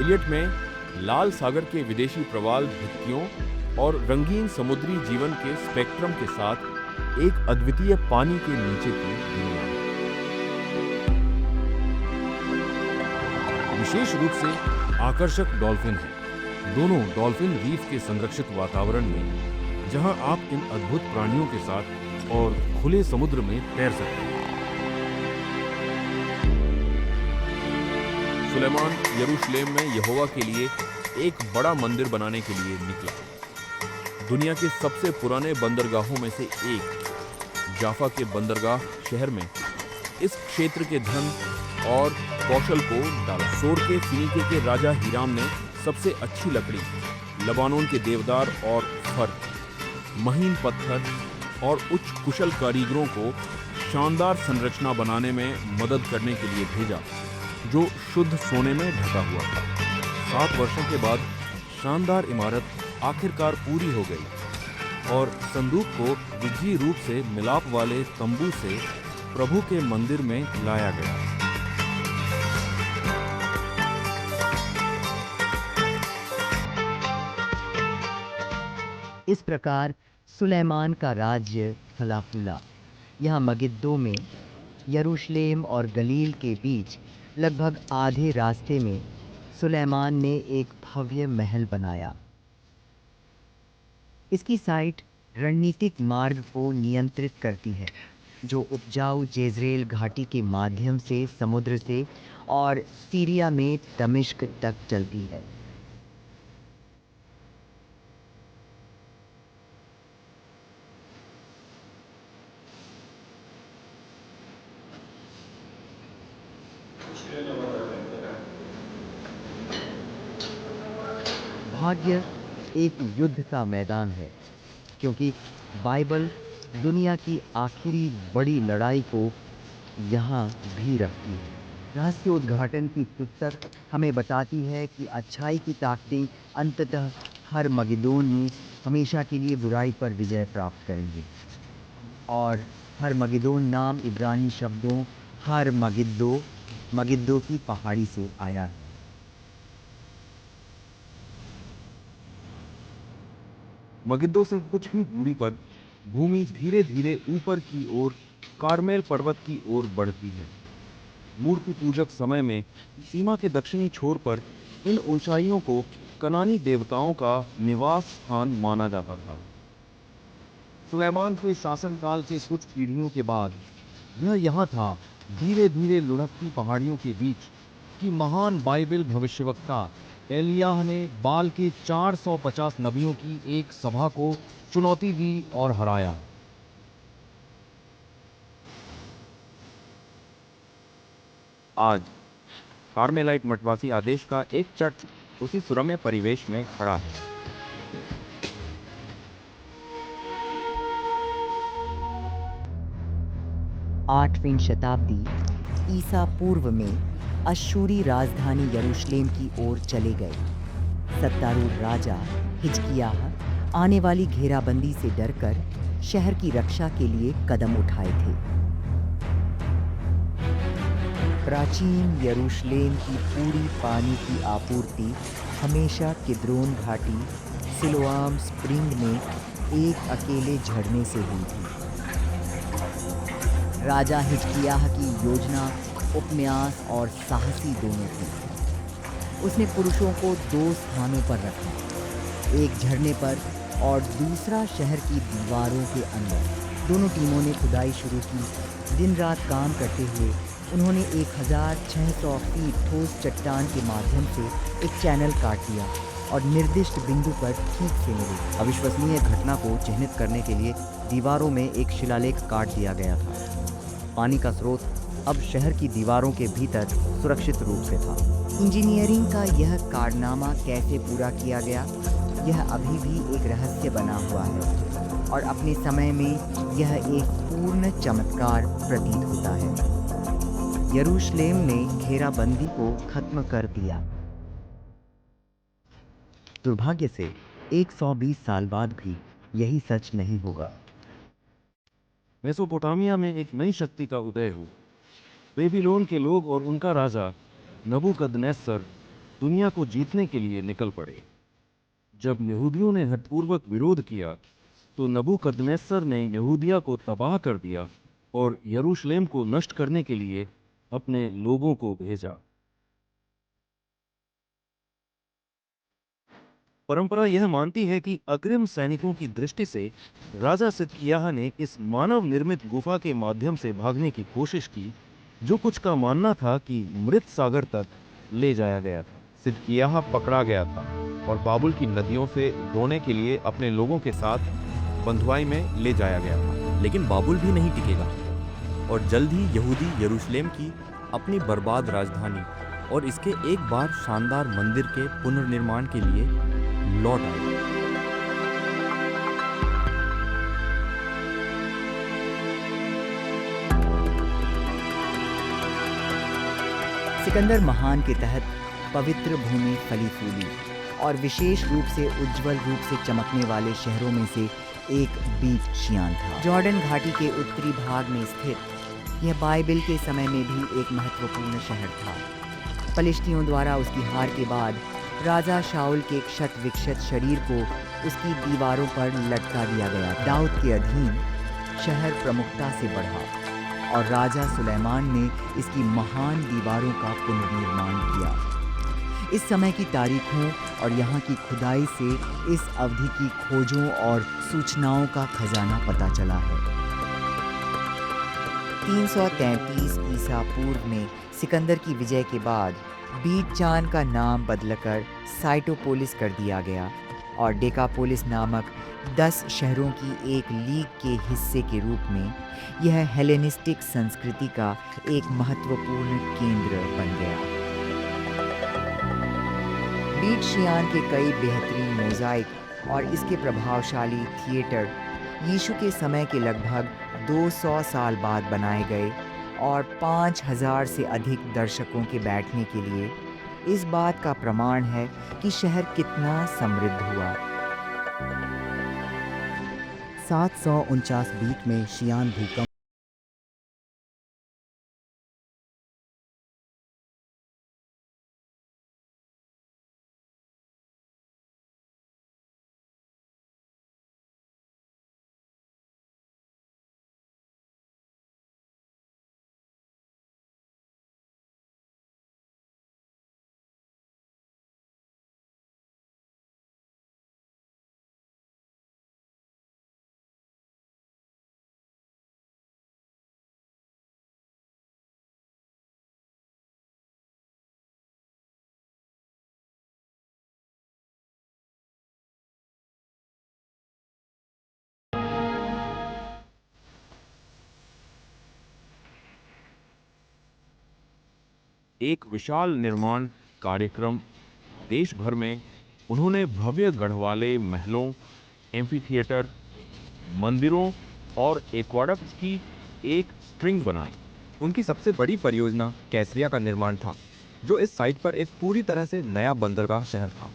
Elliot में लाल सागर के विदेशी प्रवाल भित्तियों और रंगीन समुद्री जीवन के स्पेक्ट्रम के साथ एक अद्वितीय पानी के नीचे की दुनिया है। विशेष रूप से आकर्षक डॉल्फिन है। दोनों डॉल्फिन रीफ के संरक्षित वातावरण में, जहां आप इन अद्भुत प्राणियों के साथ और खुले समुद्र में तैर सकते हैं। सुलेमान यरूशलेम में यहोवा के लिए एक बड़ा मंदिर बनाने के लिए निकला। दुनिया के सबसे पुराने बंदरगाहों में से एक जाफा के बंदरगाह शहर में इस क्षेत्र के धन और कौशल को डाला। सोर के फीनीके के राजा हीराम ने सबसे अच्छी लकड़ी, लबानोन के देवदार और फर, महीन पत्थर और उच्च कुशल कारीगरों को शानदार संरचना बनाने में मदद करने के लिए भेजा, जो शुद्ध सोने में ढका हुआ था। 7 वर्षों के बाद शानदार इमारत आखिरकार पूरी हो गई और संदूक को विधि रूप से मिलाप वाले तंबू से प्रभु के मंदिर में लाया गया। इस प्रकार सुलेमान का राज्य फला फूला। यहाँ मगिद्दो में यरूशलेम और गलील के बीच लगभग आधे रास्ते में सुलेमान ने एक भव्य महल बनाया। इसकी साइट रणनीतिक मार्ग को नियंत्रित करती है, जो उपजाऊ जेज़रेल घाटी के माध्यम से समुद्र से और सीरिया में दमिश्क तक चलती है। भाग्य एक युद्ध का मैदान है, क्योंकि बाइबल दुनिया की आखिरी बड़ी लड़ाई को यहाँ भी रखती है। रहस्य उद्घाटन की पुस्तक हमें बताती है कि अच्छाई की ताकतें अंततः हर मगिदोन में हमेशा के लिए बुराई पर विजय प्राप्त करेंगी। और हर मगिदोन नाम इब्रानी शब्दों हर मगिद्दो की पहाड़ी से आया है। मगिद्दो से कुछ ही दूरी पर भूमि धीरे धीरे ऊपर की ओर कार्मेल पर्वत की ओर बढ़ती है। मूर्ति पूजक समय में सीमा के दक्षिणी छोर पर इन ऊंचाइयों को कनानी देवताओं का निवास स्थान माना जाता था। सुलेमान के शासनकाल से कुछ पीढ़ियों के बाद यह यहाँ था, धीरे धीरे लुढ़कती पहाड़ियों के बीच, कि महान बाइबल भविष्यवक्ता एलियाह ने बाल के 450 नबियों की एक सभा को चुनौती दी और हराया। आज कार्मेलाइट मठवासी आदेश का एक चर्च उसी सुरम्य परिवेश में खड़ा है। आठवीं शताब्दी ईसा पूर्व में अश्शूरी राजधानी यरूशलेम की ओर चले गए। सत्तारूढ़ राजा हिजकिय्याह आने वाली घेराबंदी से डरकर शहर की रक्षा के लिए कदम उठाए थे। प्राचीन यरूशलेम की पूरी पानी की आपूर्ति हमेशा किद्रोन घाटी सिलोआम स्प्रिंग में एक अकेले झरने से हुई थी। राजा हिजकिय्याह की योजना उपन्यास और साहसी दोनों थी। उसने पुरुषों को 2 स्थानों पर रखा, एक झरने पर और दूसरा शहर की दीवारों के अंदर। दोनों टीमों ने खुदाई शुरू की। दिन रात काम करते हुए उन्होंने 1600 फीट ठोस चट्टान के माध्यम से एक चैनल काट दिया और निर्दिष्ट बिंदु पर ठीक से मिले। अविश्वसनीय घटना को चिह्नित करने के लिए दीवारों में एक शिलालेख काट दिया गया था। पानी का स्रोत अब शहर की दीवारों के भीतर सुरक्षित रूप से था। इंजीनियरिंग का यह कारनामा कैसे पूरा किया गया, यह अभी भी एक रहस्य बना हुआ है और अपने समय में यह एक पूर्ण चमत्कार प्रतीत होता है। यरूशलेम ने घेराबंदी को खत्म कर दिया। दुर्भाग्य से 120 साल बाद भी यही सच नहीं होगा। मेसोपोटामिया में एक नई शक्ति का उदय हुआ। बेबीलोन के लोग और उनका राजा नबूकदनेस्सर दुनिया को जीतने के लिए निकल पड़े। जब यहूदियों ने हठपूर्वक विरोध किया तो नबूकदनेस्सर ने यहूदिया को तबाह कर दिया और यरूशलेम को नष्ट करने के लिए अपने लोगों को भेजा। परंपरा यह मानती है कि अग्रिम सैनिकों की दृष्टि से राजा सिदकिय्याह ने इस मानव निर्मित गुफा के माध्यम से भागने की कोशिश की, जो कुछ का मानना था कि मृत सागर तक ले जाया गया था। सिदकिय्याह पकड़ा गया था और बाबुल की नदियों से ढोने के लिए अपने लोगों के साथ बंधुआई में ले जाया गया था। लेकिन बाबुल भी नहीं टिकेगा और जल्द ही यहूदी यरूशलेम की अपनी बर्बाद राजधानी और इसके एक बार शानदार मंदिर के पुनर्निर्माण के लिए लौट आए। सिकंदर महान के तहत पवित्र भूमि फली फूली और विशेष रूप से उज्जवल रूप से चमकने वाले शहरों में से एक बीट शियान था। जॉर्डन घाटी के उत्तरी भाग में स्थित यह बाइबिल के समय में भी एक महत्वपूर्ण शहर था। फलिश्तियों द्वारा उसकी हार के बाद राजा शाऊल के क्षत विक्षत शरीर को उसकी दीवारों पर लटका दिया गया। दाऊद के अधीन शहर प्रमुखता से बढ़ा और राजा सुलेमान ने इसकी महान दीवारों का पुनर्निर्माण किया। इस समय की तारीखों और यहाँ की खुदाई से इस अवधि की खोजों और सूचनाओं का खजाना पता चला है। 333 ईसा पूर्व में सिकंदर की विजय के बाद बीट-चान का नाम बदलकर साइटोपोलिस कर दिया गया और डेकापोलिस नामक 10 शहरों की एक लीग के हिस्से के रूप में यह हेलेनिस्टिक संस्कृति का एक महत्वपूर्ण केंद्र बन गया। बीट शियान के कई बेहतरीन मोज़ाइक और इसके प्रभावशाली थिएटर यीशु के समय के लगभग 200 साल बाद बनाए गए और 5000 से अधिक दर्शकों के बैठने के लिए इस बात का प्रमाण है कि शहर कितना समृद्ध हुआ। 749 बीट में शियान भूकंप एक विशाल निर्माण कार्यक्रम देश भर में उन्होंने भव्य गढ़वाले महलों, एम्फीथिएटर, मंदिरों और एक्वाडक्ट्स की एक स्ट्रिंग बनाई। उनकी सबसे बड़ी परियोजना कैसरिया का निर्माण था, जो इस साइट पर एक पूरी तरह से नया बंदरगाह शहर था।